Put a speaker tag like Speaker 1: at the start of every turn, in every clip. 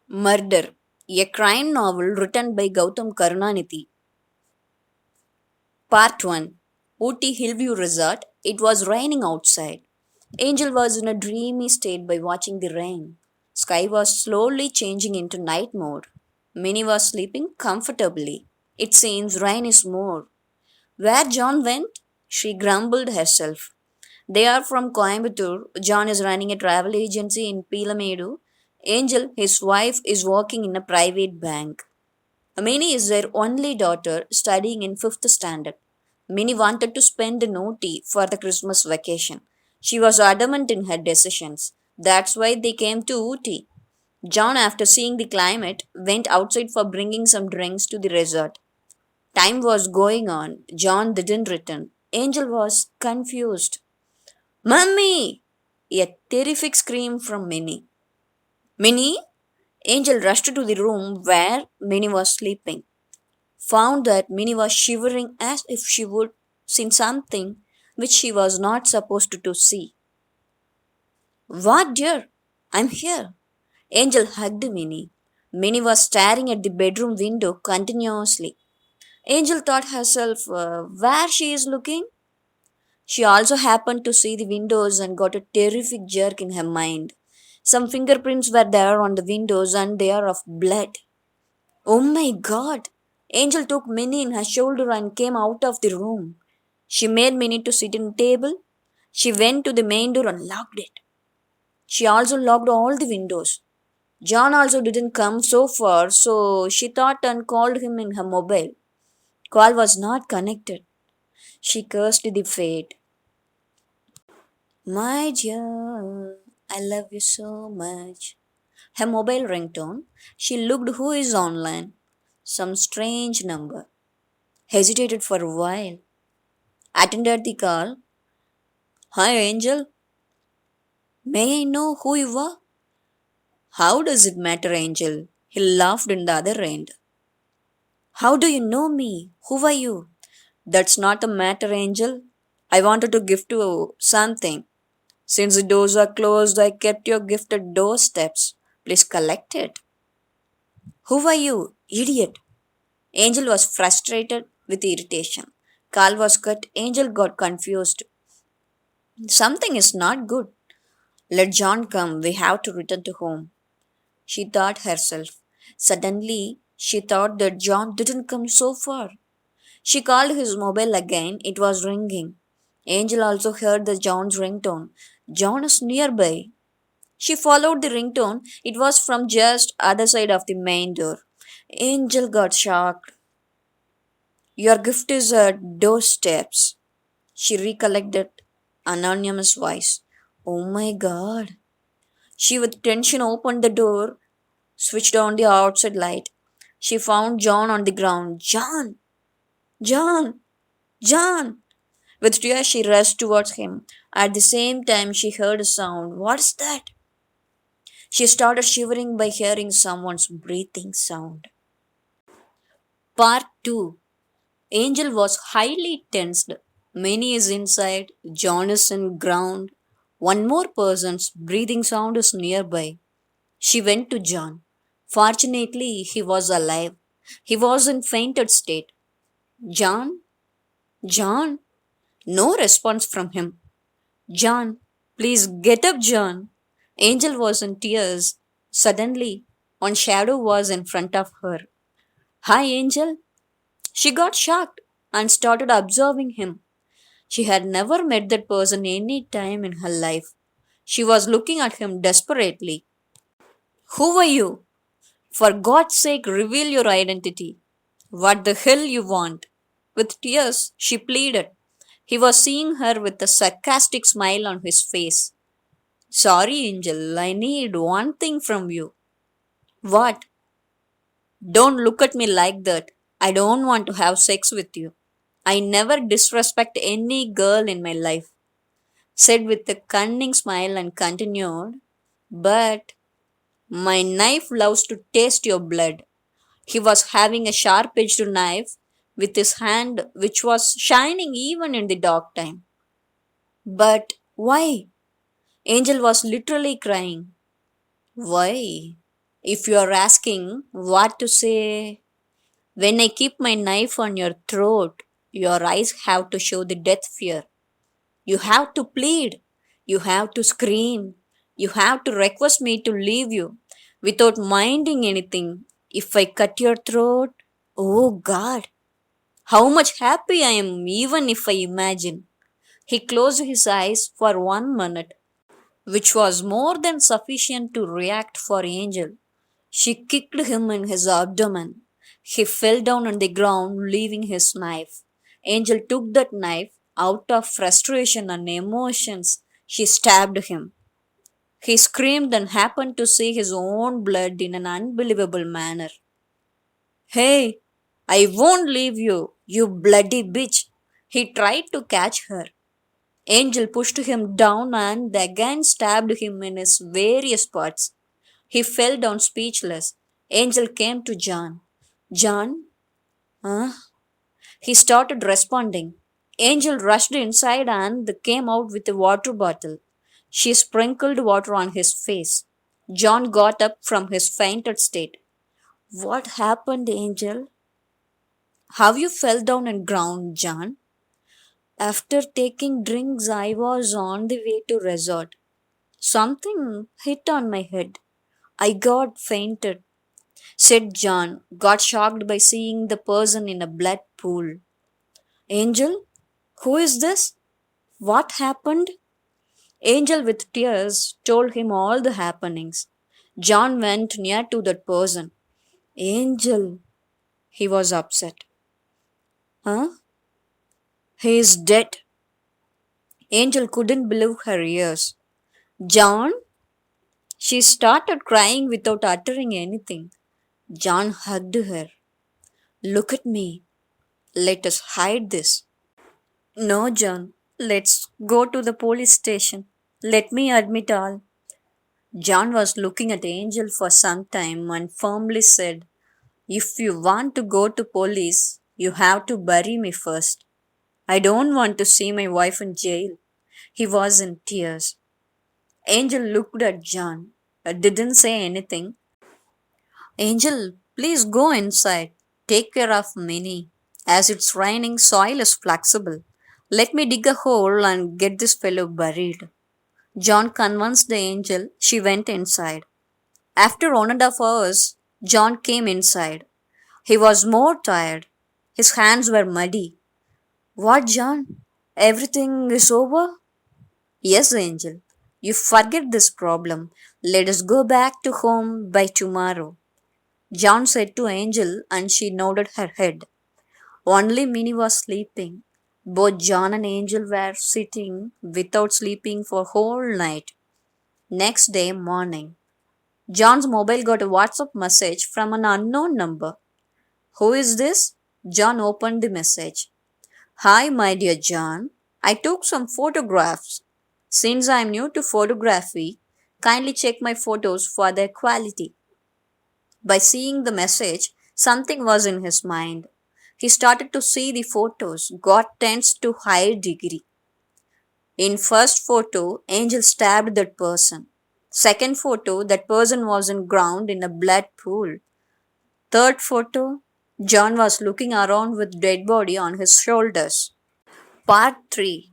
Speaker 1: Murder, a crime novel written by Gavudham Karunanidhi. Part 1. Ooty Hillview Resort. It was raining outside. Angel was in a dreamy state by watching the rain. Sky was slowly changing into night mode. Minnie was sleeping comfortably. It seems rain is more. Where John went? She grumbled herself. They are from Coimbatore. John is running a travel agency in Pilamedu. Angel, his wife, is working in a private bank. Minnie is their only daughter, studying in 5th standard. Minnie wanted to spend an OT for the Christmas vacation. She was adamant in her decisions. That's why they came to Ooty. John, after seeing the climate, went outside for bringing some drinks to the resort. Time was going on. John didn't return. Angel was confused. Mummy! A terrific scream from Minnie. Minnie? Angel rushed to the room where Minnie was sleeping. Found that Minnie was shivering as if she would seen something which she was not supposed to see. What, dear? I'm here. Angel hugged Minnie. Minnie was staring at the bedroom window continuously. Angel thought herself, where she is looking? She also happened to see the windows and got a terrific jerk in her mind. Some fingerprints were there on the windows and they are of blood. Oh my god! Angel took Minnie in her shoulder and came out of the room. She made Minnie to sit in the table. She went to the main door and locked it. She also locked all the windows. John also didn't come so far, so she thought and called him in her mobile. Call was not connected. She cursed the fate. My dear, I love you so much. Her mobile ringtone. She looked who is online. Some strange number. Hesitated for a while. Attended the call. Hi, Angel. May I know who you are? How does it matter, Angel? He laughed in the other end. How do you know me? Who are you? That's not a matter, Angel. I wanted to gift you something. Since the doors are closed, I kept your gift at doorsteps. Please collect it. Who are you, idiot? Angel was frustrated with irritation. Call was cut. Angel got confused. Something is not good. Let John come. We have to return to home. She thought herself. Suddenly, she thought that John didn't come so far. She called his mobile again. It was ringing. Angel also heard the John's ringtone. John is nearby. She followed the ringtone. It was from just other side of the main door. Angel got shocked. Your gift is at doorsteps. She recollected anonymous voice. Oh my god. She with tension opened the door, switched on the outside light. She found John on the ground. John! John! John! With tears she rushed towards him. At the same time she heard a sound. What's that? She started shivering by hearing someone's breathing sound. Part 2. Angel was highly tensed. Minnie is inside. John is in ground. One more person's breathing sound is nearby. She went to John. Fortunately, he was alive. He was in fainted state. John? John? No response from him. John, please get up, John. Angel was in tears. Suddenly, one shadow was in front of her. Hi, Angel. She got shocked and started observing him. She had never met that person any time in her life. She was looking at him desperately. Who are you? For God's sake, reveal your identity. What the hell you want? With tears, she pleaded. He was seeing her with a sarcastic smile on his face. Sorry, Angel, I need one thing from you. What? Don't look at me like that. I don't want to have sex with you. I never disrespect any girl in my life, said with a cunning smile and continued. But my knife loves to taste your blood. He was having a sharp edged knife with his hand, which was shining even in the dark time. But why? Angel was literally crying. Why? If you are asking what to say, when I keep my knife on your throat, your eyes have to show the death fear. You have to plead. You have to scream. You have to request me to leave you without minding anything. If I cut your throat, oh God, how much happy I am even if I imagine. He closed his eyes for 1 minute, which was more than sufficient to react for Angel. She kicked him in his abdomen. He fell down on the ground, leaving his knife. Angel took that knife out of frustration and emotions. She stabbed him. He screamed and happened to see his own blood in an unbelievable manner. Hey, I won't leave you, you bloody bitch. He tried to catch her. Angel pushed him down and again stabbed him in his various parts. He fell down speechless. Angel came to John. John? Huh? He started responding. Angel rushed inside and came out with a water bottle. She sprinkled water on his face. John got up from his fainted state. What happened, Angel? How you fell down and drowned, John? After taking drinks, I was on the way to resort. Something hit on my head. I got fainted, said John, got shocked by seeing the person in a blood pool. Angel? Who is this? What happened? Angel, with tears, told him all the happenings. John went near to that person. Angel, he was upset. Huh? He is dead. Angel couldn't believe her ears. John? She started crying without uttering anything. John hugged her. Look at me. Let us hide this. No, John. Let's go to the police station. Let me admit all. John was looking at Angel for some time and firmly said, if you want to go to police, you have to bury me first. I don't want to see my wife in jail. He was in tears. Angel looked at John, didn't say anything. Angel, please go inside. Take care of Minnie. As it's raining, soil is flexible. Let me dig a hole and get this fellow buried. John convinced the angel. She went inside. After 1.5 hours, John came inside. He was more tired. His hands were muddy. What, John? Everything is over? Yes, Angel. You forget this problem. Let us go back to home by tomorrow. John said to Angel, and she nodded her head. Only Minnie was sleeping. Both John and Angel were sitting without sleeping for whole night. Next day morning, John's mobile got a WhatsApp message from an unknown number. Who is this? John opened the message. Hi, my dear John. I took some photographs. Since I am new to photography, kindly check my photos for their quality. By seeing the message, something was in his mind. He started to see the photos, got tense to high degree. In first photo, Angel stabbed that person. Second photo, that person was in ground in a blood pool. Third photo, John was looking around with dead body on his shoulders. Part 3.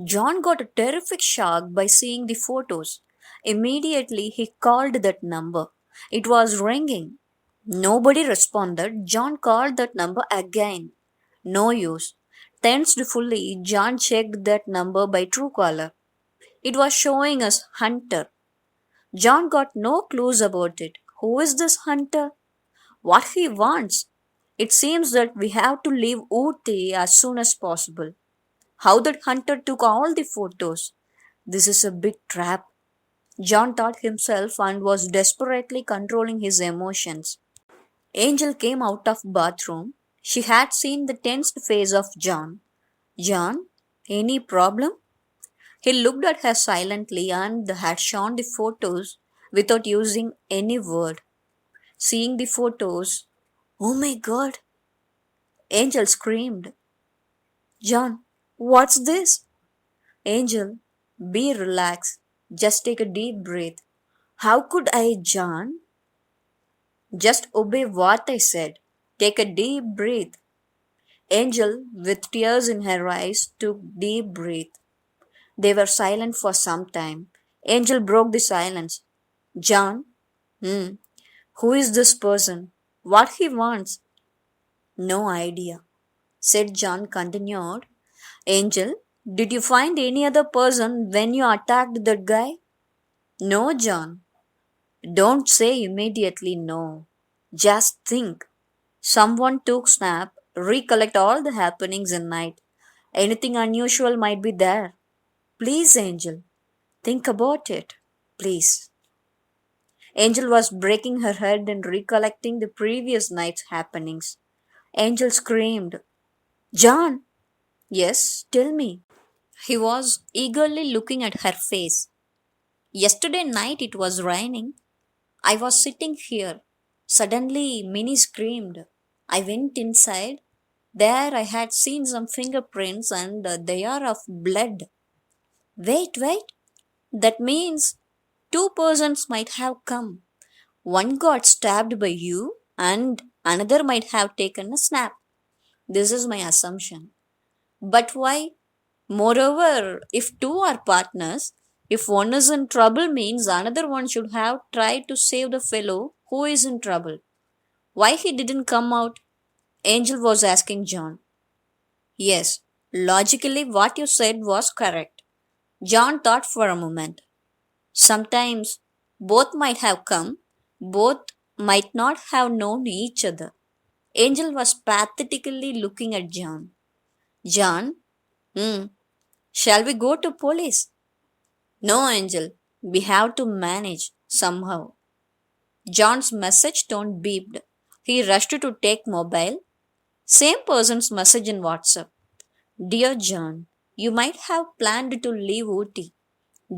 Speaker 1: John got a terrific shock by seeing the photos. Immediately he called that number. It was ringing. Nobody responded. John called that number again. No use. Tensed fully, John checked that number by Truecaller. It was showing us Hunter. John got no clues about it. Who is this Hunter? What he wants? It seems that we have to leave Ooty as soon as possible. How that Hunter took all the photos. This is a big trap. John thought himself and was desperately controlling his emotions. Angel came out of bathroom. She had seen the tensed face of John. John, any problem? He looked at her silently and had shown the photos without using any word. Seeing the photos, oh my God! Angel screamed. John, what's this? Angel, be relaxed. Just take a deep breath. How could I, John? Just obey what I said. Take a deep breath. Angel, with tears in her eyes, took deep breath. They were silent for some time. Angel broke the silence. John, hmm, who is this person? What he wants? No idea, said John continued. Angel, did you find any other person when you attacked that guy? No, John. Don't say immediately no. Just think. Someone took snap, recollect all the happenings in night. Anything unusual might be there. Please, Angel, think about it. Please. Angel was breaking her head and recollecting the previous night's happenings. Angel screamed, John! Yes, tell me. He was eagerly looking at her face. Yesterday night it was raining. I was sitting here. Suddenly, Minnie screamed. I went inside. There I had seen some fingerprints and they are of blood. Wait. That means two persons might have come. One got stabbed by you and another might have taken a snap. This is my assumption. But why? Moreover, if two are partners, if one is in trouble means another one should have tried to save the fellow who is in trouble. Why he didn't come out? Angel was asking John. Yes, logically what you said was correct. John thought for a moment. Sometimes both might have come, both might not have known each other. Angel was pathetically looking at John. John, hmm, shall we go to police? No, Angel, we have to manage somehow. John's message tone beeped. He rushed to take mobile. Same person's message in WhatsApp. Dear John, you might have planned to leave Ooty.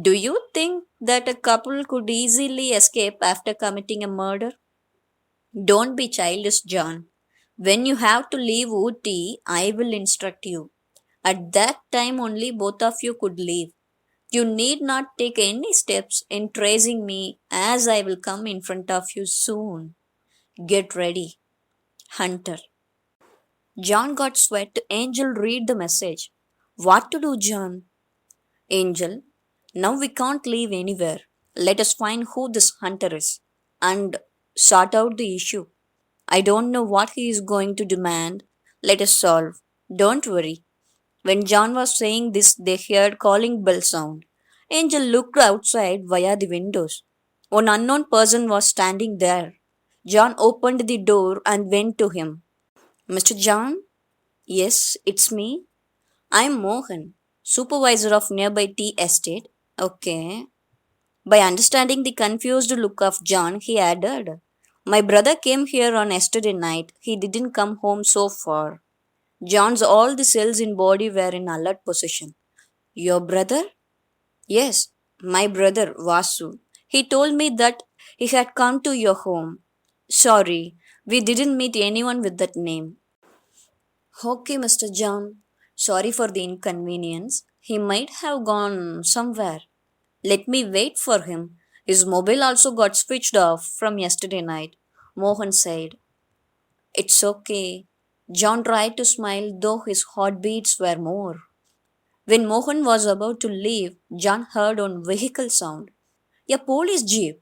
Speaker 1: Do you think that a couple could easily escape after committing a murder? Don't be childish, John. When you have to leave Ooty, I will instruct you. At that time only both of you could leave. You need not take any steps in tracing me as I will come in front of you soon. Get ready. Hunter. John got sweat. Angel read the message. What to do, John? Angel. Now we can't leave anywhere. Let us find who this hunter is and sort out the issue. I don't know what he is going to demand. Let us solve. Don't worry. When John was saying this, they heard calling bell sound. Angel looked outside via the windows. An unknown person was standing there. John opened the door and went to him. Mr. John? Yes, it's me. I'm Mohan, supervisor of nearby tea estate. Okay. By understanding the confused look of John, he added, My brother came here on yesterday night. He didn't come home so far. John's all the cells in body were in alert position. Your brother? Yes, my brother Vasu. He told me that he had come to your home. Sorry, we didn't meet anyone with that name. Okay, Mr. John. Sorry for the inconvenience. He might have gone somewhere. Let me wait for him. His mobile also got switched off from yesterday night, Mohan said. It's okay. John tried to smile, though his heartbeats were more. When Mohan was about to leave, John heard on vehicle sound. A police jeep.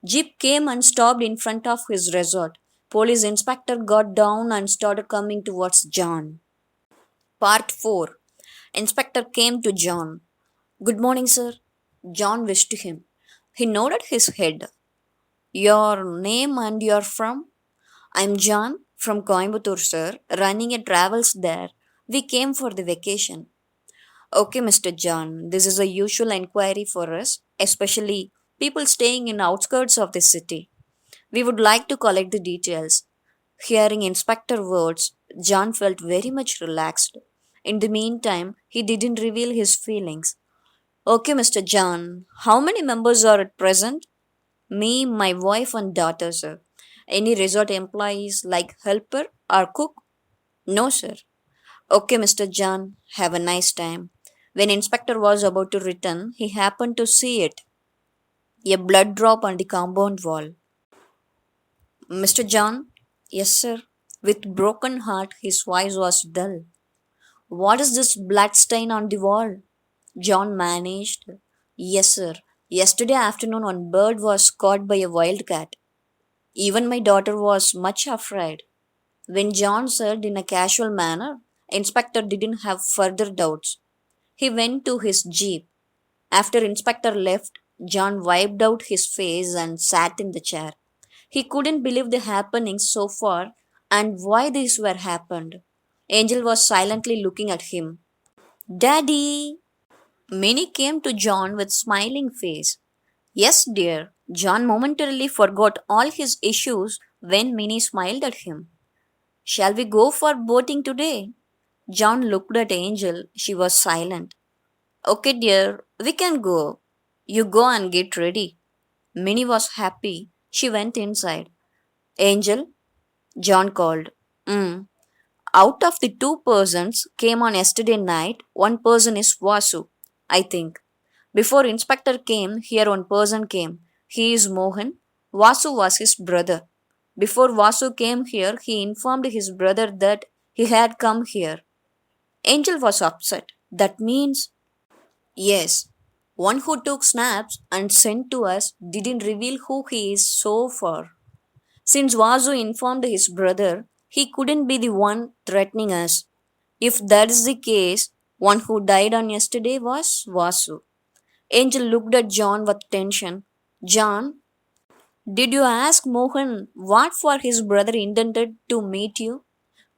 Speaker 1: Jeep came and stopped in front of his resort. Police inspector got down and started coming towards John. Part 4. Inspector came to John. Good morning, sir. John wished him. He nodded his head. Your name and you're from? I'm John from Coimbatore, sir, running a travels there. We came for the vacation. Okay, Mr. John, this is a usual inquiry for us, especially people staying in outskirts of the city. We would like to collect the details. Hearing Inspector words, John felt very much relaxed. In the meantime, he didn't reveal his feelings. Okay, Mr. John, how many members are at present? Me, my wife, and daughter, sir. Any resort employees like helper or cook? No, sir. Okay, Mr. John, have a nice time. When Inspector was about to return, he happened to see it. A blood drop on the compound wall. Mr. John? Yes, sir. With broken heart, his voice was dull. What is this blood stain on the wall? John managed. Yes, sir. Yesterday afternoon, one bird was caught by a wildcat. Even my daughter was much afraid. When John said in a casual manner, Inspector didn't have further doubts. He went to his jeep. After Inspector left, John wiped out his face and sat in the chair. He couldn't believe the happenings so far and why these were happened. Angel was silently looking at him. Daddy! Minnie came to John with smiling face. Yes, dear. John momentarily forgot all his issues when Minnie smiled at him. Shall we go for boating today? John looked at Angel. She was silent. Okay, dear, we can go. You go and get ready. Minnie was happy. She went inside. Angel, John called. Mm. Out of the two persons came on yesterday night, one person is Vasu, I think. Before Inspector came, here one person came. He is Mohan. Vasu was his brother. Before Vasu came here, he informed his brother that he had come here. Angel was upset. That means, yes, one who took snaps and sent to us didn't reveal who he is so far. Since Vasu informed his brother, he couldn't be the one threatening us. If that is the case, one who died on yesterday was Vasu. Angel looked at John with tension. John, did you ask Mohan what for his brother intended to meet you?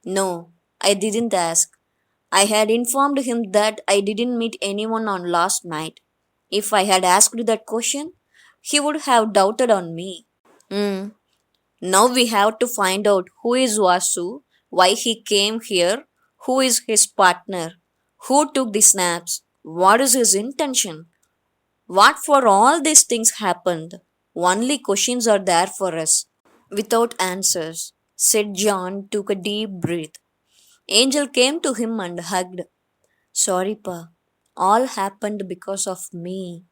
Speaker 1: No, I didn't ask. I had informed him that I didn't meet anyone on last night. If I had asked that question, he would have doubted on me. Hmm. Now we have to find out who is Vasu, why he came here, who is his partner, who took the snaps, what is his intention, what for all these things happened. Only questions are there for us. Without answers, said John, took a deep breath. Angel came to him and hugged. Sorry, Pa. All happened because of me.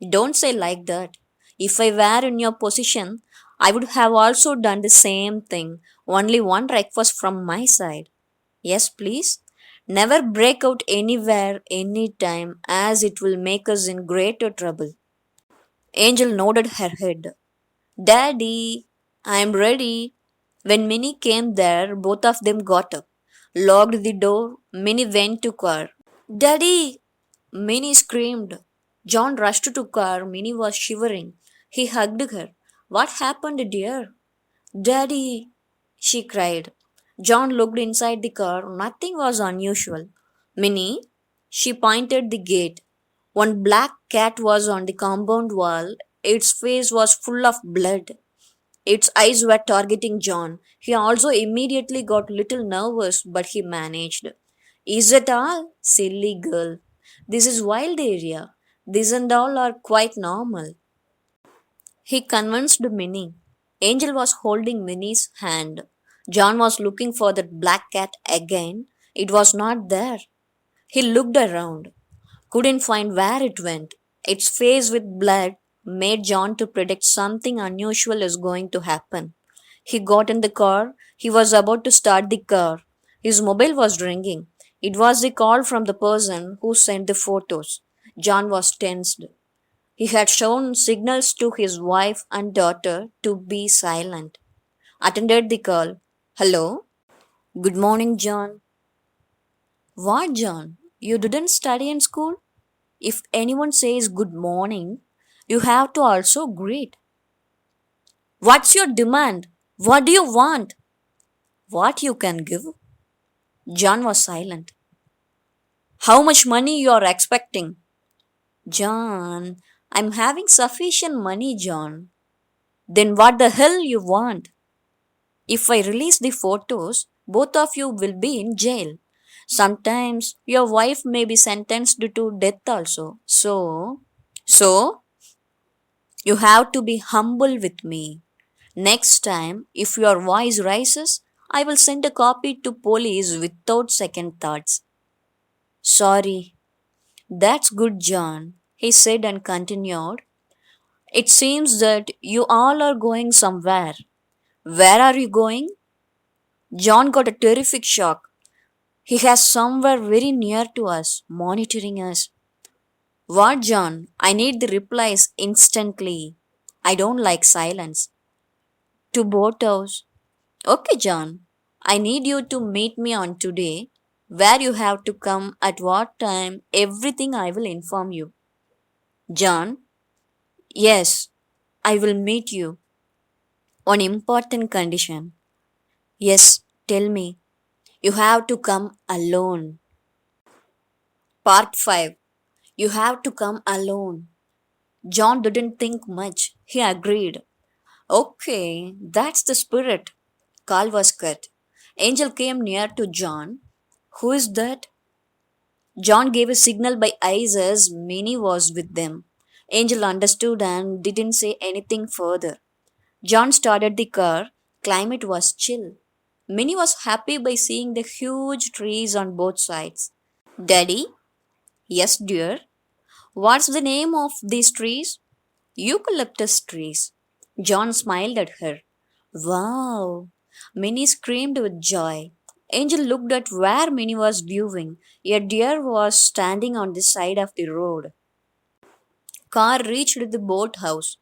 Speaker 1: Don't say like that. If I were in your position, I would have also done the same thing. Only one request from my side. Yes, please. Never break out anywhere, anytime, as it will make us in greater trouble. Angel nodded her head. Daddy, I'm ready. When Minnie came there, both of them got up, locked the door. Minnie went to car. Daddy! Minnie screamed. John rushed to car. Minnie was shivering. He hugged her. What happened, dear? Daddy! She cried. John looked inside the car. Nothing was unusual. Minnie? She pointed the gate. One black cat was on the compound wall. Its face was full of blood. Its eyes were targeting John. He also immediately got little nervous, but he managed. Is that all? Silly girl. This is wild area. This and all are quite normal. He convinced Minnie. Angel was holding Minnie's hand. John was looking for that black cat again. It was not there. He looked around, couldn't find where it went. Its face with blood made John to predict something unusual is going to happen. He got in the car. He was about to start the car. His mobile was ringing. It was the call from the person who sent the photos. John was tensed. He had shown signals to his wife and daughter to be silent. Attended the call. Hello? Good morning, John. What, John? You didn't study in school? If anyone says good morning, you have to also greet. What's your demand? What do you want? What you can give? John was silent. How much money you are expecting? John, I'm having sufficient money, John. Then what the hell you want? If I release the photos, both of you will be in jail. Sometimes your wife may be sentenced to death also. So you have to be humble with me. Next time, if your voice rises, I will send a copy to police without second thoughts. Sorry. That's good, John, he said and continued. It seems that you all are going somewhere. Where are you going? John got a terrific shock. He has somewhere very near to us, monitoring us. What, John? I need the replies instantly. I don't like silence. To boathouse. Okay, John. I need you to meet me on today. Where you have to come at what time, everything I will inform you. John, yes, I will meet you on important condition. Yes, tell me. You have to come alone. Part 5. You have to come alone. John didn't think much. He agreed. Okay, that's the spirit. Call was cut. Angel came near to John. Who is that? John gave a signal by eyes as Minnie was with them. Angel understood and didn't say anything further. John started the car. Climate was chill. Minnie was happy by seeing the huge trees on both sides. Daddy? Yes, dear. What's the name of these trees? Eucalyptus trees. John smiled at her. Wow! Minnie screamed with joy. Angel looked at where Minnie was viewing. A deer was standing on the side of the road. Car reached the boathouse.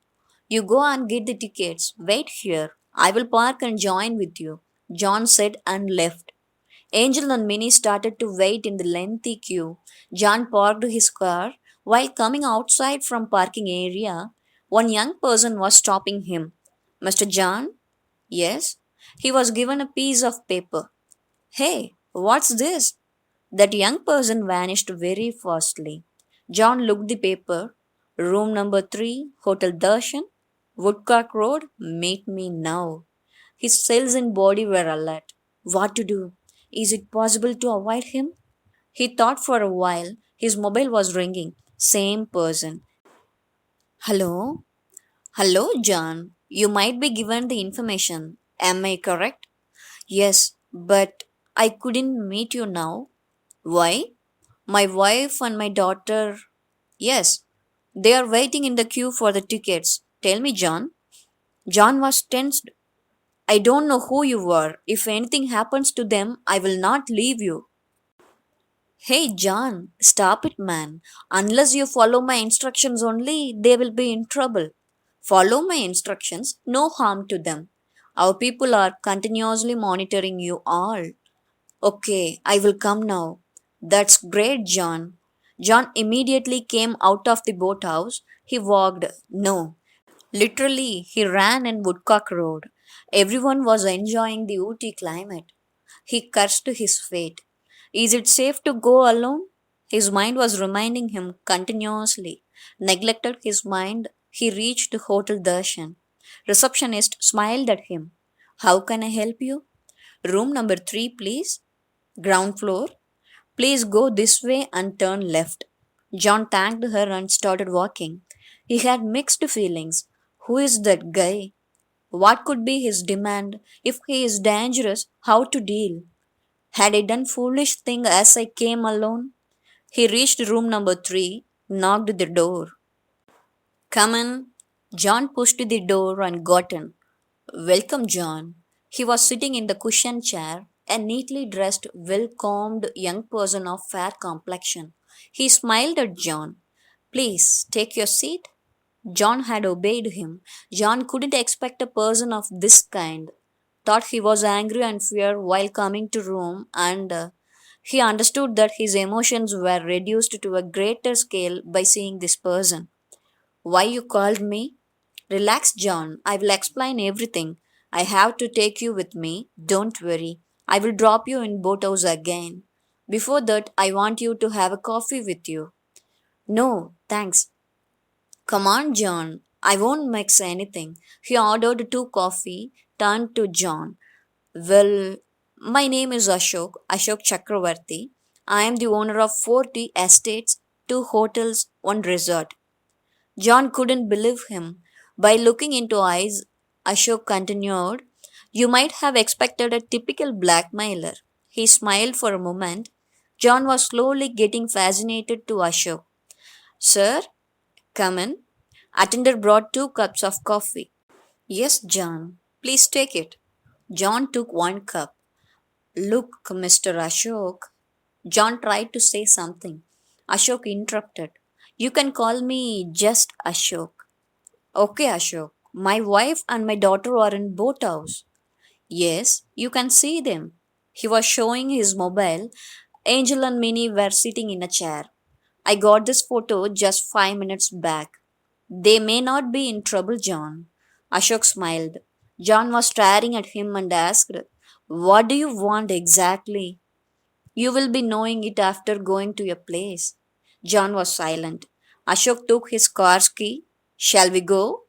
Speaker 1: You go and get the tickets. Wait here. I will park and join with you. John said and left. Angel and Minnie started to wait in the lengthy queue. John parked his car. While coming outside from parking area, one young person was stopping him. Mr. John? Yes. He was given a piece of paper. Hey, what's this? That young person vanished very fastly. John looked the paper. Room number 3, Hotel Darshan, Woodcock Road, meet me now. His cells and body were alert. What to do? Is it possible to avoid him? He thought for a while. His mobile was ringing. Same person. Hello? Hello, John. You might be given the information. Am I correct? Yes, but I couldn't meet you now. Why? My wife and my daughter. Yes, they are waiting in the queue for the tickets. Tell me, John. John was tensed. I don't know who you are. If anything happens to them, I will not leave you. Hey, John, stop it, man. Unless you follow my instructions only, they will be in trouble. Follow my instructions, no harm to them. Our people are continuously monitoring you all. Okay, I will come now. That's great, John. John immediately came out of the boathouse. He walked. No, literally, he ran in Woodcock Road. Everyone was enjoying the Ooty climate. He cursed his fate. Is it safe to go alone? His mind was reminding him continuously. Neglected his mind, he reached Hotel Darshan. Receptionist smiled at him. How can I help you? Room number 3, please. Ground floor. Please go this way and turn left. John thanked her and started walking. He had mixed feelings. Who is that guy? What could be his demand? If he is dangerous, how to deal? Had I done foolish thing as I came alone? He reached room number 3, knocked the door. Come in. John pushed the door and got in. Welcome, John. He was sitting in the cushioned chair, a neatly dressed, well combed young person of fair complexion. He smiled at John. Please take your seat. John had obeyed him. John couldn't expect a person of this kind. Thought he was angry and fear while coming to room, and he understood that his emotions were reduced to a greater scale by seeing this person. Why you called me? Relax, John. I will explain everything. I have to take you with me. Don't worry. I will drop you in boathouse again. Before that, I want you to have a coffee with you. No, thanks. Come on, John. I won't mix anything. He ordered 2 coffee, turned to John. Well, my name is Ashok Chakravarti. I am the owner of 40 estates, 2 hotels, 1 resort. John couldn't believe him. By looking into eyes, Ashok continued, You might have expected a typical blackmailer. He smiled for a moment. John was slowly getting fascinated to Ashok. Sir, come in. Attendant brought 2 cups of coffee. Yes, John. Please take it. John took one cup. Look, Mr. Ashok. John tried to say something. Ashok interrupted. You can call me just Ashok. Okay, Ashok. My wife and my daughter are in boathouse. Yes, you can see them. He was showing his mobile. Angel and Minnie were sitting in a chair. I got this photo just 5 minutes back. They may not be in trouble, John. Ashok smiled. John was staring at him and asked, what do you want exactly? You will be knowing it after going to your place. John was silent. Ashok took his car's key. Shall we go?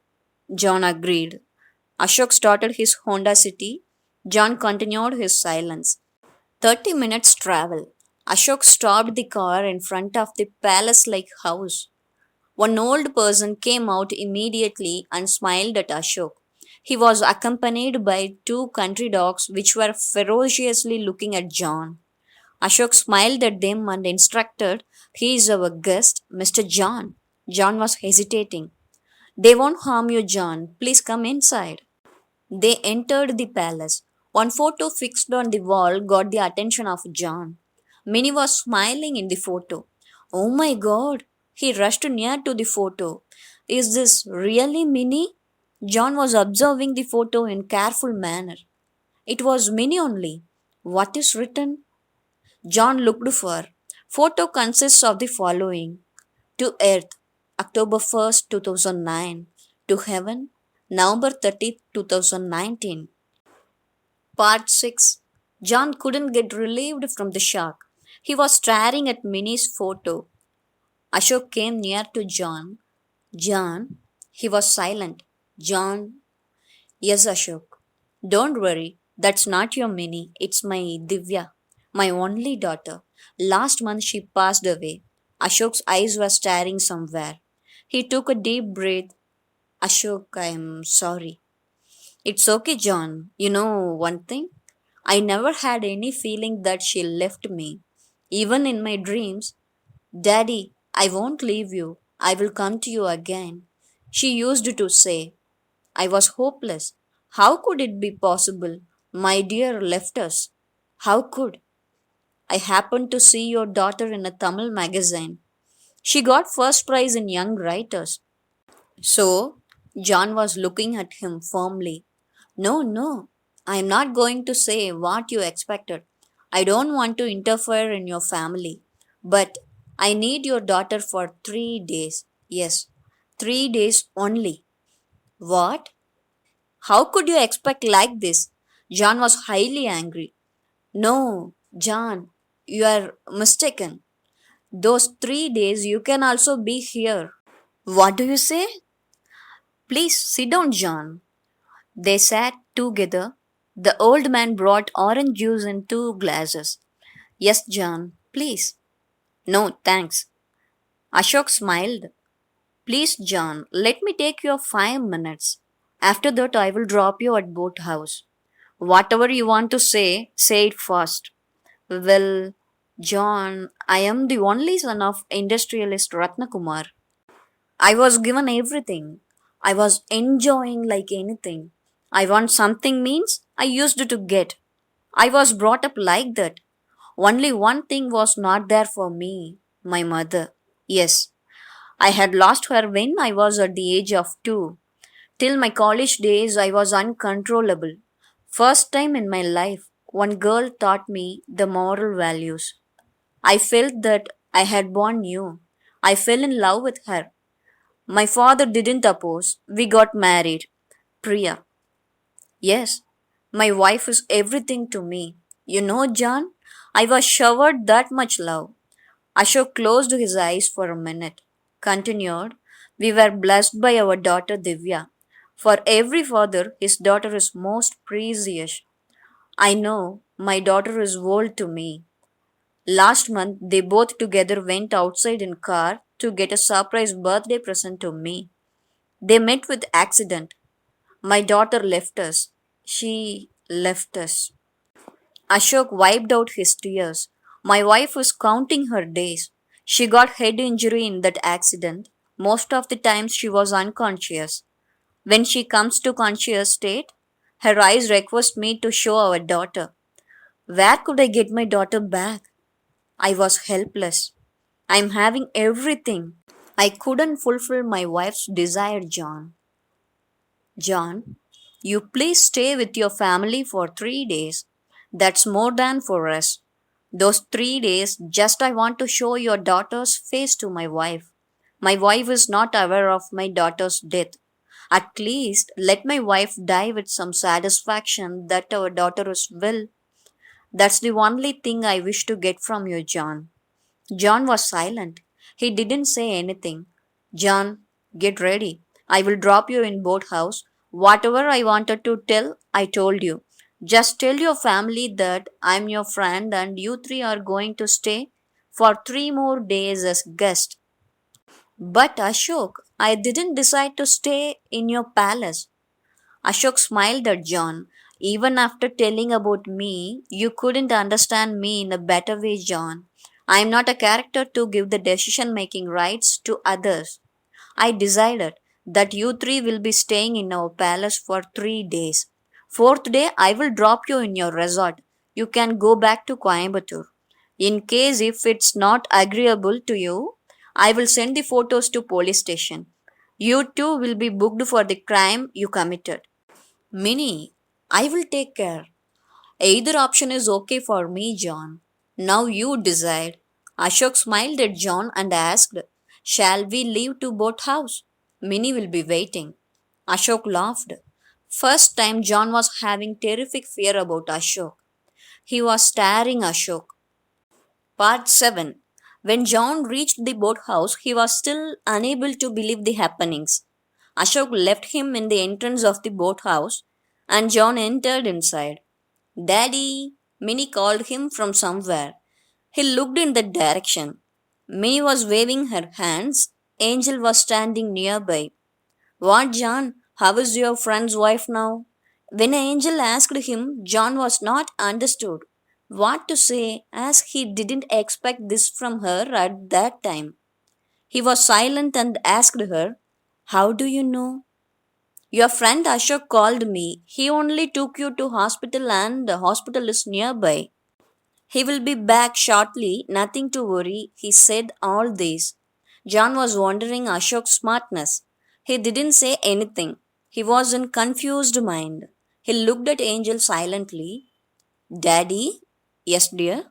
Speaker 1: John agreed. Ashok started his Honda City. John continued his silence. 30 minutes travel. Ashok stopped the car in front of the palace like house. One old person came out immediately and smiled at Ashok. He was accompanied by two country dogs which were ferociously looking at John. Ashok smiled at them and instructed, he is our guest, Mr. John. John was hesitating. They won't harm you, John. Please come inside. They entered the palace. One photo fixed on the wall got the attention of John. Minnie was smiling in the photo. Oh my god! He rushed near to the photo. Is this really Minnie? John was observing the photo in careful manner. It was Minnie only. What is written? John looked for. Photo consists of the following. To Earth, October 1st, 2009. To Heaven, November 30th, 2019. Part 6. John couldn't get relieved from the shock. He was staring at Minnie's photo. Ashok came near to John. John, he was silent. John, yes, Ashok. Don't worry, that's not your Minnie. It's my Divya, my only daughter. Last month she passed away. Ashok's eyes were staring somewhere. He took a deep breath. Ashok, I'm sorry. It's okay, John. You know one thing? I never had any feeling that she left me. Even in my dreams, Daddy, I won't leave you. I will come to you again. She used to say. I was hopeless. How could it be possible? My dear left us. How could? I happened to see your daughter in a Tamil magazine. She got first prize in Young Writers. So, John was looking at him firmly. No, no, I am not going to say what you expected. I don't want to interfere in your family. But I need your daughter for 3 days. Yes, 3 days only. What? How could you expect like this? John was highly angry. No, John, you are mistaken. Those 3 days you can also be here. What do you say? Please sit down, John. They sat together. The old man brought orange juice in 2 glasses. Yes, John, please. No, thanks. Ashok smiled. Please, John, let me take your 5 minutes. After that, I will drop you at boathouse. Whatever you want to say it fast. Well, John, I am the only son of industrialist Ratnakumar. I was given everything. I was enjoying like anything. I want something means I used to get. I was brought up like that. Only one thing was not there for me my mother. Yes, I had lost her when I was at the age of 2. Till my college days, I was uncontrollable. First time in my life, one girl taught me the moral values. I felt that I had born new. I fell in love with her. My father didn't oppose. We got married. Priya. Yes, my wife is everything to me. You know, John, I was showered that much love. Ashok closed his eyes for a minute. Continued, we were blessed by our daughter Divya. For every father, his daughter is most precious. I know my daughter is old to me. Last month, they both together went outside in car to get a surprise birthday present to me. They met with accident. My daughter left us. She left us. Ashok wiped out his tears. My wife was counting her days. She got head injury in that accident. Most of the times she was unconscious. When she comes to conscious state, Her eyes request me to show our daughter. Where could I get my daughter back? I was helpless. I'm having everything. I couldn't fulfill my wife's desire, John. John, you please stay with your family for 3 days. That's more than for us. Those 3 days, just I want to show your daughter's face to my wife. My wife is not aware of my daughter's death. At least let my wife die with some satisfaction that our daughter is well. That's the only thing I wish to get from you, John. John was silent. He didn't say anything. John, get ready. I will drop you in boathouse. Whatever I wanted to tell, I told you. Just tell your family that I'm your friend and you three are going to stay for 3 more days as guests. But Ashok, I didn't decide to stay in your palace. Ashok smiled at John. Even after telling about me, you couldn't understand me in a better way, John. I am not a character to give the decision making rights to others. I decided that you three will be staying in our palace for 3 days. Fourth day, I will drop you in your resort. You can go back to Coimbatore. In case if it's not agreeable to you, I will send the photos to police station. You two will be booked for the crime you committed. Minnie, I will take care. Either option is okay for me, John. Now you decide. Ashok smiled at John and asked, shall we leave to boat house? Minnie will be waiting. Ashok laughed. First time John was having terrific fear about Ashok. He was staring Ashok. Part 7. When John reached the boathouse, he was still unable to believe the happenings. Ashok left him in the entrance of the boathouse and John entered inside. Daddy! Minnie called him from somewhere. He looked in that direction. Minnie was waving her hands. Angel was standing nearby. What, John? How is your friend's wife now? When Angel asked him, John was not understood what to say as he didn't expect this from her at that time. He was silent and asked her, how do you know? Your friend Ashok called me. He only took you to hospital and the hospital is nearby. He will be back shortly, nothing to worry. He said all this. John was wondering Ashok's smartness. He didn't say anything. He was in confused mind. He looked at Angel silently. Daddy? Yes, dear.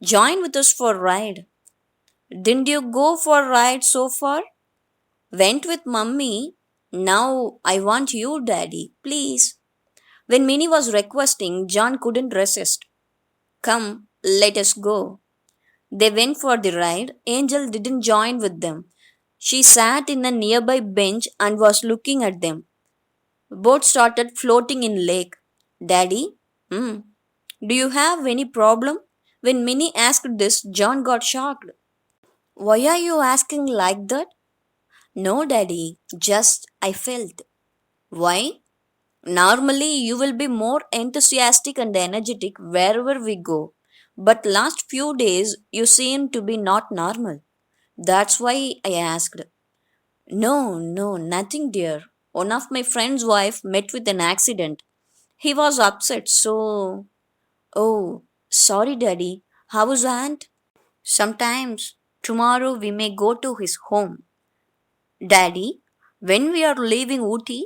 Speaker 1: Join with us for a ride. Didn't you go for a ride so far? Went with mummy. Now I want you, daddy. Please. When Minnie was requesting, John couldn't resist. Come, let us go. They went for the ride. Angel didn't join with them. She sat in a nearby bench and was looking at them. Boat started floating in lake. Daddy, do you have any problem? When Minnie asked this, John got shocked. Why are you asking like that? No, Daddy, just I felt. Why? Normally, you will be more enthusiastic and energetic wherever we go. But last few days, you seem to be not normal. That's why I asked. No, no, nothing, dear. One of my friend's wife met with an accident. He was upset, so. Oh, sorry, Daddy. How is Aunt? Sometimes. Tomorrow we may go to his home. Daddy, when we are leaving Ooty?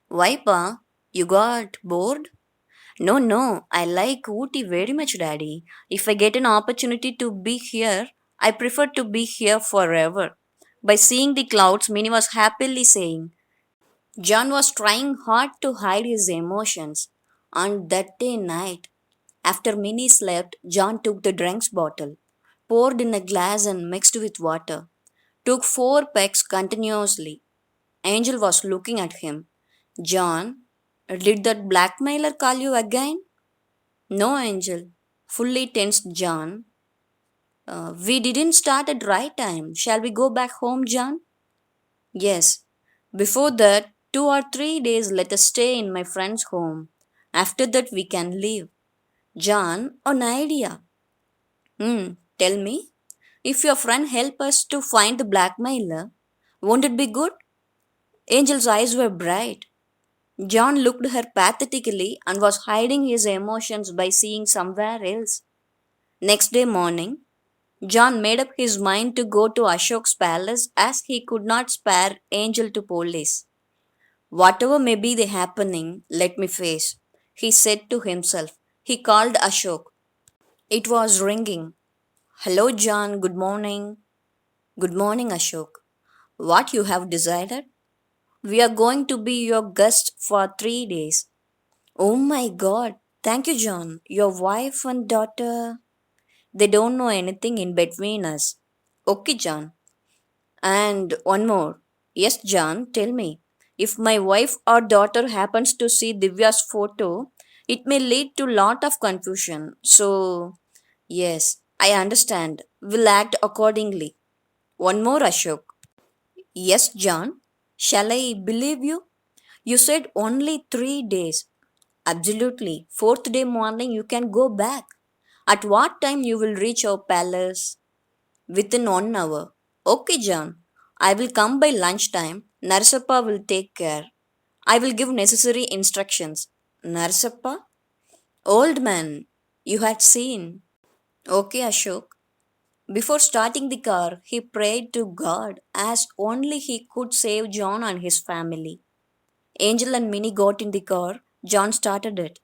Speaker 1: Why, Pa? You got bored? No, no, I like Ooty very much, Daddy. If I get an opportunity to be here, I prefer to be here forever. By seeing the clouds, Minnie was happily saying. John was trying hard to hide his emotions. On that day night, after Minnie slept, John took the drinks bottle, poured in a glass and mixed with water, took 4 pecks continuously. Angel was looking at him. John, did that blackmailer call you again? No, Angel. Fully tensed John. We didn't start at right time. Shall we go back home, John? Yes. Before that, 2 or 3 days let us stay in my friend's home. After that we can leave. John, an idea. Tell me. If your friend help us to find the blackmailer, won't it be good? Angel's eyes were bright. John looked her pathetically and was hiding his emotions by seeing somewhere else. Next day morning, John made up his mind to go to Ashok's palace as he could not spare Angel to police. Whatever may be the happening, let me face, he said to himself. He called Ashok. It was ringing. Hello, John, good morning. Good morning, Ashok. What you have decided? We are going to be your guest for 3 days. Oh my god, thank you, John. Your wife and daughter. They don't know anything in between us. Okay, John. And one more. Yes, John, tell me. If my wife or daughter happens to see Divya's photo, it may lead to lot of confusion. So, yes, I understand. We'll act accordingly. One more, Ashok. Yes, John. Shall I believe you? You said only 3 days. Absolutely. Fourth day morning you can go back. At what time you will reach our palace? Within 1 hour. Okay, John. I will come by lunchtime. Narsappa will take care. I will give necessary instructions. Narsappa? Old man. You had seen. Okay, Ashok. Before starting the car, he prayed to God as only he could save John and his family. Angel and Minnie got in the car. John started it.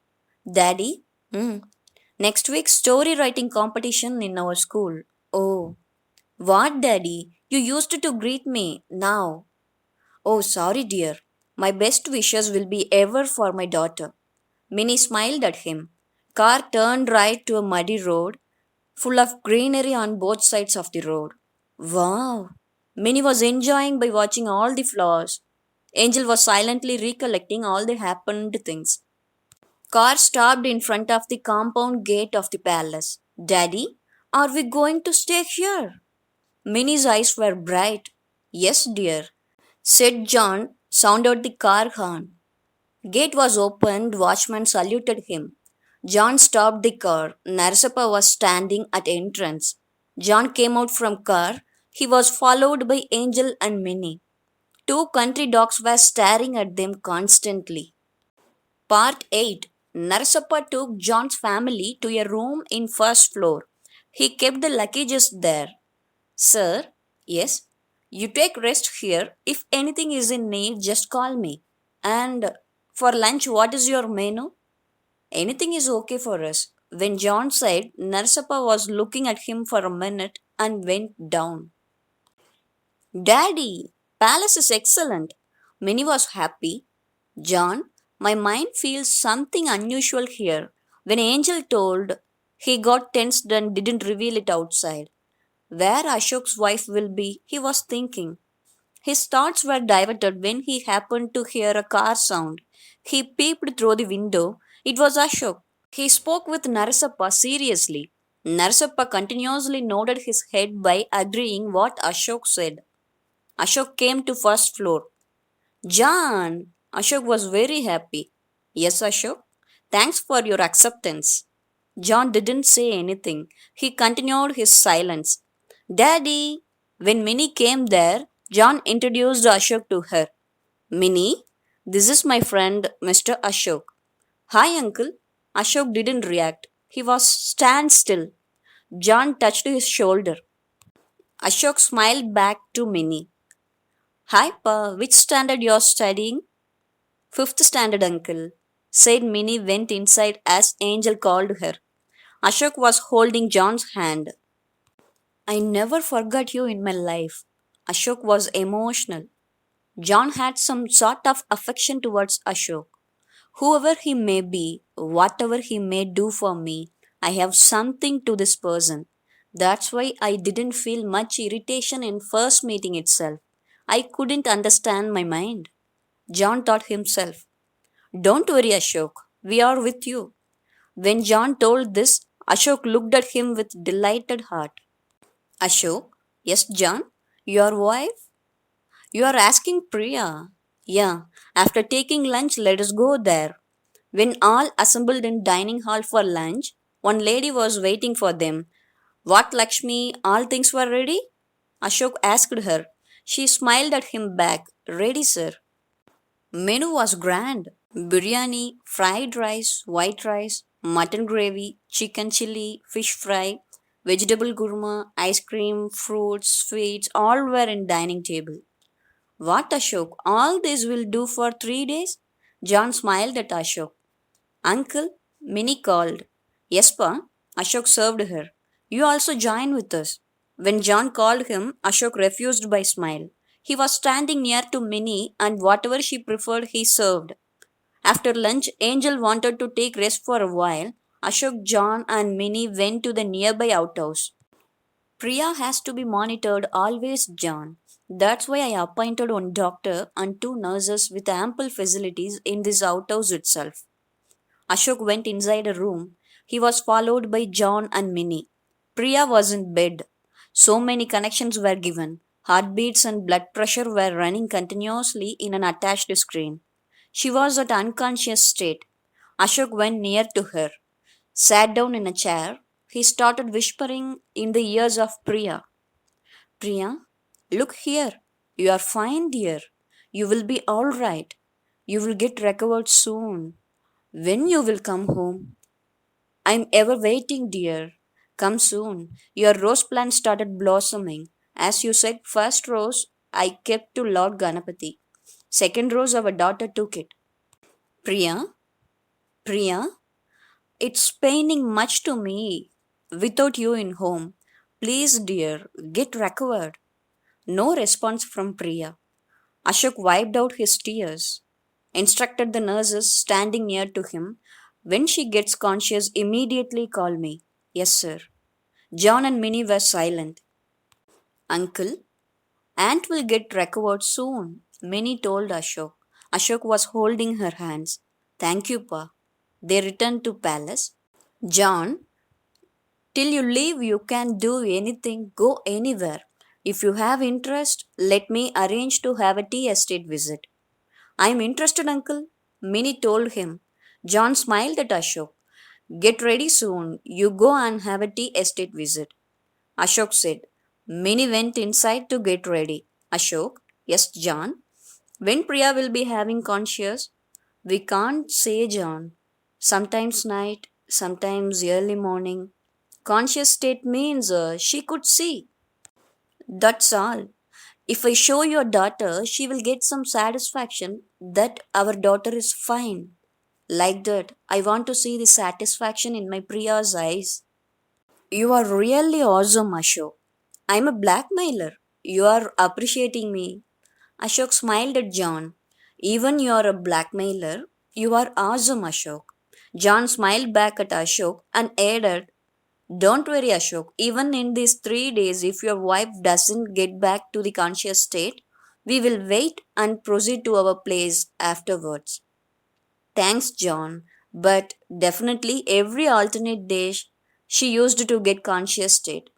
Speaker 1: Daddy? Hmm. Next week, story writing competition in our school. Oh. What, Daddy? You used to greet me. Now. Oh, sorry, dear. My best wishes will be ever for my daughter. Minnie smiled at him. Car turned right to a muddy road, full of greenery on both sides of the road. Wow! Minnie was enjoying by watching all the flowers. Angel was silently recollecting all the happened things. Car stopped in front of the compound gate of the palace. Daddy, are we going to stay here? Minnie's eyes were bright. Yes, dear, said John, sounded the car horn. Gate was opened, watchman saluted him. John stopped the car. Narsappa was standing at entrance. John came out from car. He was followed by Angel and Minnie. Two country dogs were staring at them constantly. Part 8. Narsappa took John's family to a room in first floor. He kept the luggages there. Sir, yes, you take rest here. If anything is in need, just call me. And for lunch, what is your menu? Anything is okay for us. When John said, Narsappa was looking at him for a minute and went down. Daddy, palace is excellent. Minnie was happy. John, my mind feels something unusual here. When Angel told, he got tensed and didn't reveal it outside. Where Ashok's wife will be, he was thinking. His thoughts were diverted when he happened to hear a car sound. He peeped through the window. It was Ashok. He spoke with Narasappa seriously. Narasappa continuously nodded his head by agreeing what Ashok said. Ashok came to first floor. John! Ashok was very happy. Yes, Ashok. Thanks for your acceptance. John didn't say anything. He continued his silence. Daddy! When Minnie came there, John introduced Ashok to her. Minnie, this is my friend, Mr. Ashok. Hi, uncle. Ashok didn't react. He was stand still. John touched his shoulder. Ashok smiled back to Minnie. Hi, Pa. Which standard you're studying? Fifth standard, uncle, said Minnie went inside as Angel called her. Ashok was holding John's hand. I never forgot you in my life. Ashok was emotional. John had some sort of affection towards Ashok. Whoever he may be, whatever he may do for me, I have something to this person. That's why I didn't feel much irritation in first meeting itself. I couldn't understand my mind. John thought himself. Don't worry, Ashok. We are with you. When John told this, Ashok looked at him with delighted heart. Ashok, yes, John, your wife? You are asking Priya. Yeah, after taking lunch, let us go there. When all assembled in dining hall for lunch, one lady was waiting for them. What, Lakshmi, all things were ready? Ashok asked her. She smiled at him back. Ready, sir. Menu was grand. Biryani, fried rice, white rice, mutton gravy, chicken chili, fish fry, vegetable gurma, ice cream, fruits, sweets, all were in dining table. What Ashok? All this will do for 3 days? John smiled at Ashok. Uncle, Minnie called. Yes, Pa. Ashok served her. You also join with us. When John called him, Ashok refused by smile. He was standing near to Minnie and whatever she preferred he served. After lunch, Angel wanted to take rest for a while. Ashok, John, and Minnie went to the nearby outhouse. Priya has to be monitored always, John. That's why I appointed one doctor and two nurses with ample facilities in this outhouse itself. Ashok went inside a room. He was followed by John and Minnie. Priya was in bed. So many connections were given. Heartbeats and blood pressure were running continuously in an attached screen. She was at unconscious state. Ashok went near to her, sat down in a chair. He started whispering in the ears of Priya. Priya, look here. You are fine, dear. You will be all right. You will get recovered soon. When you will come home? I'm ever waiting, dear. Come soon. Your rose plant started blossoming. As you said, first rose I kept to Lord Ganapati. Second rose our daughter took it. Priya, Priya, it's paining much to me without you in home. Please, dear, get recovered. No response from Priya. Ashok wiped out his tears, instructed the nurses standing near to him. When she gets conscious, immediately call me. Yes, sir. John and Minnie were silent. Uncle, Aunt will get recovered soon, Minnie told Ashok. Ashok was holding her hands. Thank you, Pa. They returned to palace. John, till you leave, you can do anything, go anywhere. If you have interest, let me arrange to have a tea estate visit. I am interested, uncle, Minnie told him. John smiled at Ashok. Get ready soon. You go and have a tea estate visit. Ashok said. Minnie went inside to get ready. Ashok, yes, John. When Priya will be having conscious? We can't say, John. Sometimes night, sometimes early morning. Conscious state means she could see. That's all. If I show your daughter, she will get some satisfaction that our daughter is fine. Like that, I want to see the satisfaction in my Priya's eyes. You are really awesome, Ashok. I'm a blackmailer. You are appreciating me. Ashok smiled at John. Even you are a blackmailer. You are awesome, Ashok. John smiled back at Ashok and added, don't worry, Ashok. Even in these 3 days, if your wife doesn't get back to the conscious state, we will wait and proceed to our place afterwards. Thanks, John. But definitely every alternate day she used to get conscious state,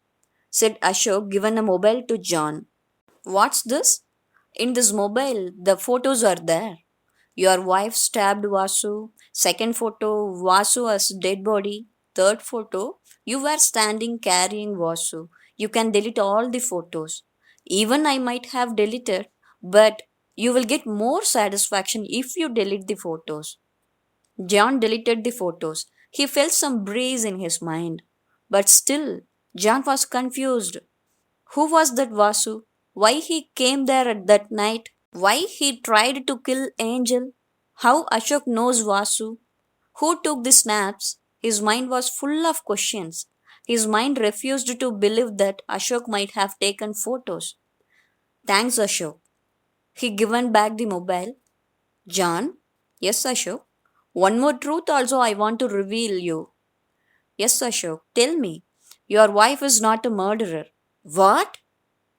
Speaker 1: said Ashok, given a mobile to John. What's this? In this mobile, the photos are there. Your wife stabbed Vasu. Second photo, Vasu as dead body. Third photo, you were standing carrying Vasu. You can delete all the photos. Even I might have deleted, but you will get more satisfaction if you delete the photos. John deleted the photos. He felt some breeze in his mind. But still, John was confused. Who was that Vasu? Why he came there at that night? Why he tried to kill Angel? How Ashok knows Vasu? Who took the snaps? His mind was full of questions. His mind refused to believe that Ashok might have taken photos. Thanks, Ashok. He given back the mobile. John? Yes, Ashok. One more truth also I want to reveal you. Yes, Ashok. Tell me. Your wife is not a murderer. What?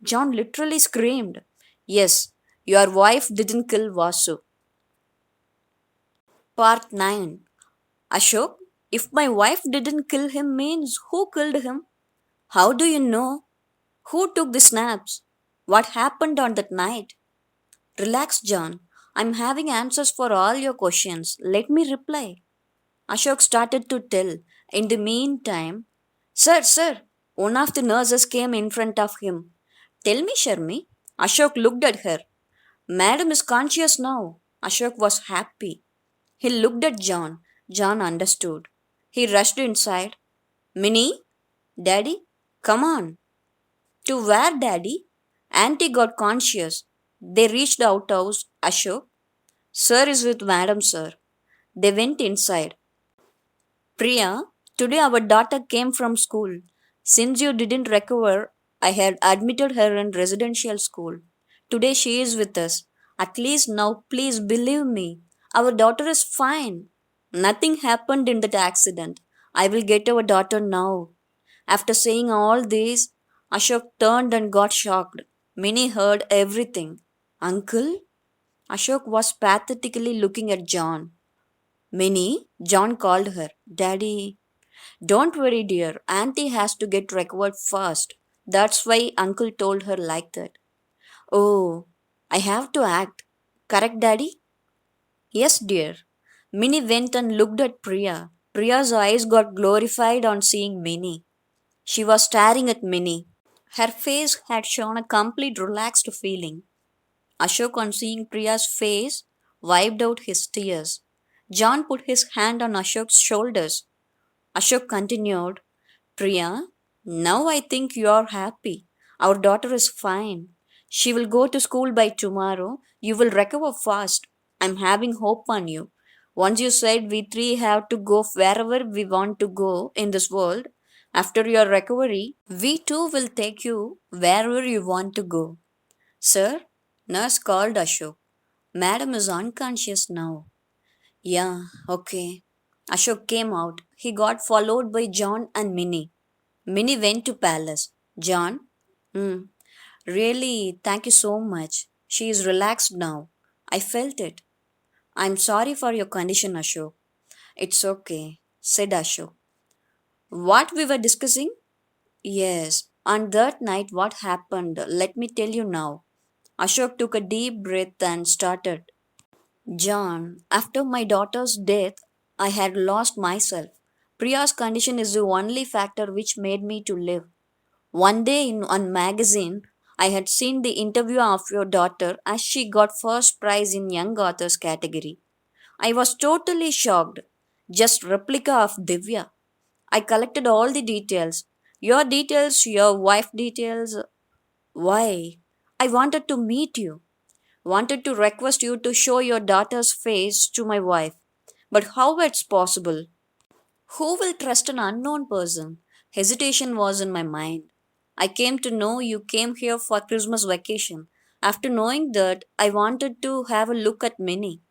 Speaker 1: John literally screamed. Yes, your wife didn't kill Vasu. Part 9. Ashok, if my wife didn't kill him means who killed him? How do you know? Who took the snaps? What happened on that night? Relax, John. I'm having answers for all your questions. Let me reply. Ashok started to tell. In the meantime, sir, one of the nurses came in front of him. Tell me, Sharmi. Ashok looked at her. Madam is conscious now. Ashok was happy. He looked at John. John understood. He rushed inside. Minnie? Daddy? Come on. To where, Daddy? Auntie got conscious. They reached the outhouse. Ashok. Sir is with Madam, sir. They went inside. Priya, today our daughter came from school. Since you didn't recover, I had admitted her in residential school. Today she is with us. At least now, please believe me. Our daughter is fine. Nothing happened in that accident. I will get our daughter now. After saying all this, Ashok turned and got shocked. Minnie heard everything. Uncle? Ashok was pathetically looking at John. Minnie, John called her. Daddy, don't worry, dear. Auntie has to get recovered first. That's why Uncle told her like that. Oh, I have to act. Correct, Daddy? Yes, dear. Minnie went and looked at Priya. Priya's eyes got glorified on seeing Minnie. She was staring at Minnie. Her face had shown a complete relaxed feeling. Ashok, on seeing Priya's face, wiped out his tears. John put his hand on Ashok's shoulders. Ashok continued, Priya, now I think you are happy. Our daughter is fine. She will go to school by tomorrow. You will recover fast. I'm having hope on you. Once you said we three have to go wherever we want to go in this world, after your recovery, we too will take you wherever you want to go. Sir, nurse called Ashok. Madam is unconscious now. Yeah, okay. Ashok came out. He got followed by John and Minnie. Minnie went to palace. John, hmm, really, thank you so much. She is relaxed now. I felt it. I'm sorry for your condition, Ashok. It's okay, said Ashok. What we were discussing? Yes, on that night, what happened? Let me tell you now. Ashok took a deep breath and started. John, after my daughter's death, I had lost myself. Priya's condition is the only factor which made me to live. One day in one magazine, I had seen the interview of your daughter as she got first prize in young authors category. I was totally shocked. Just replica of Divya. I collected all the details. Your details, your wife details. Why? I wanted to meet you. Wanted to request you to show your daughter's face to my wife. But how it's possible? Who will trust an unknown person? Hesitation was in my mind. I came to know you came here for Christmas vacation. After knowing that, I wanted to have a look at Minnie.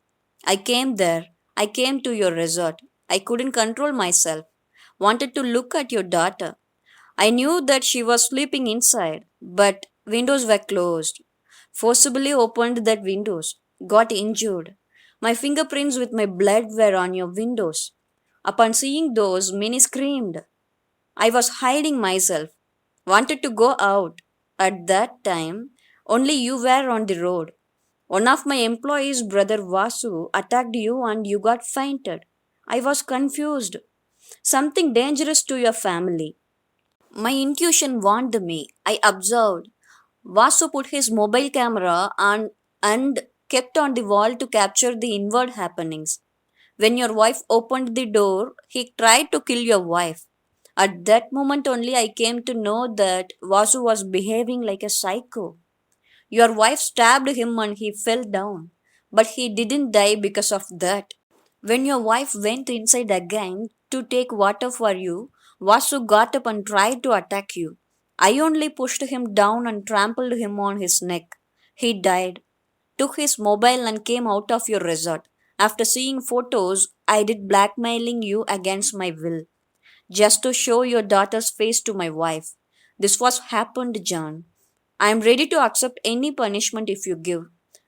Speaker 1: I came there. I came to your resort. I couldn't control myself. Wanted to look at your daughter. I knew that she was sleeping inside, but windows were closed. Forcibly opened that windows. Got injured. My fingerprints with my blood were on your windows. Upon seeing those, Minnie screamed. I was hiding myself. Wanted to go out. At that time, only you were on the road. One of my employees' brother Vasu attacked you and you got fainted. I was confused. Something dangerous to your family. My intuition warned me. I observed. Vasu put his mobile camera on and kept on the wall to capture the inward happenings. When your wife opened the door, he tried to kill your wife. At that moment only I came to know that Vasu was behaving like a psycho. Your wife stabbed him and he fell down. But he didn't die because of that. When your wife went inside again to take water for you, Vasu got up and tried to attack you. I only pushed him down and trampled him on his neck. He died, took his mobile and came out of your resort. After seeing photos, I did blackmailing you against my will, just to show your daughter's face to my wife. This was happened, John. I am ready to accept any punishment if you give.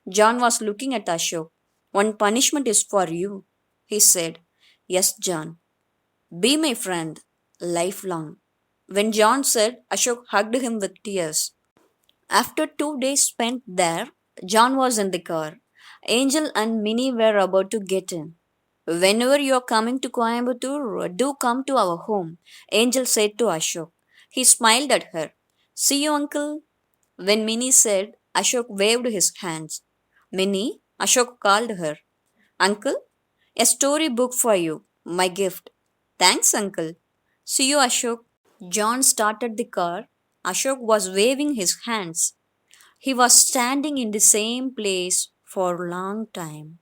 Speaker 1: John was looking at Ashok. One punishment is for you, he said. Yes, John. Be my friend, lifelong. When John said, Ashok hugged him with tears. After 2 days spent there, John was in the car. Angel and Minnie were about to get in. Whenever you are coming to Coimbatore, do come to our home, Angel said to Ashok. He smiled at her. See you, uncle. When Minnie said, Ashok waved his hands. Minnie, Ashok called her. Uncle, A storybook for you. My gift. Thanks, uncle. See you, Ashok. John started the car. Ashok was waving his hands. He was standing in the same place for a long time.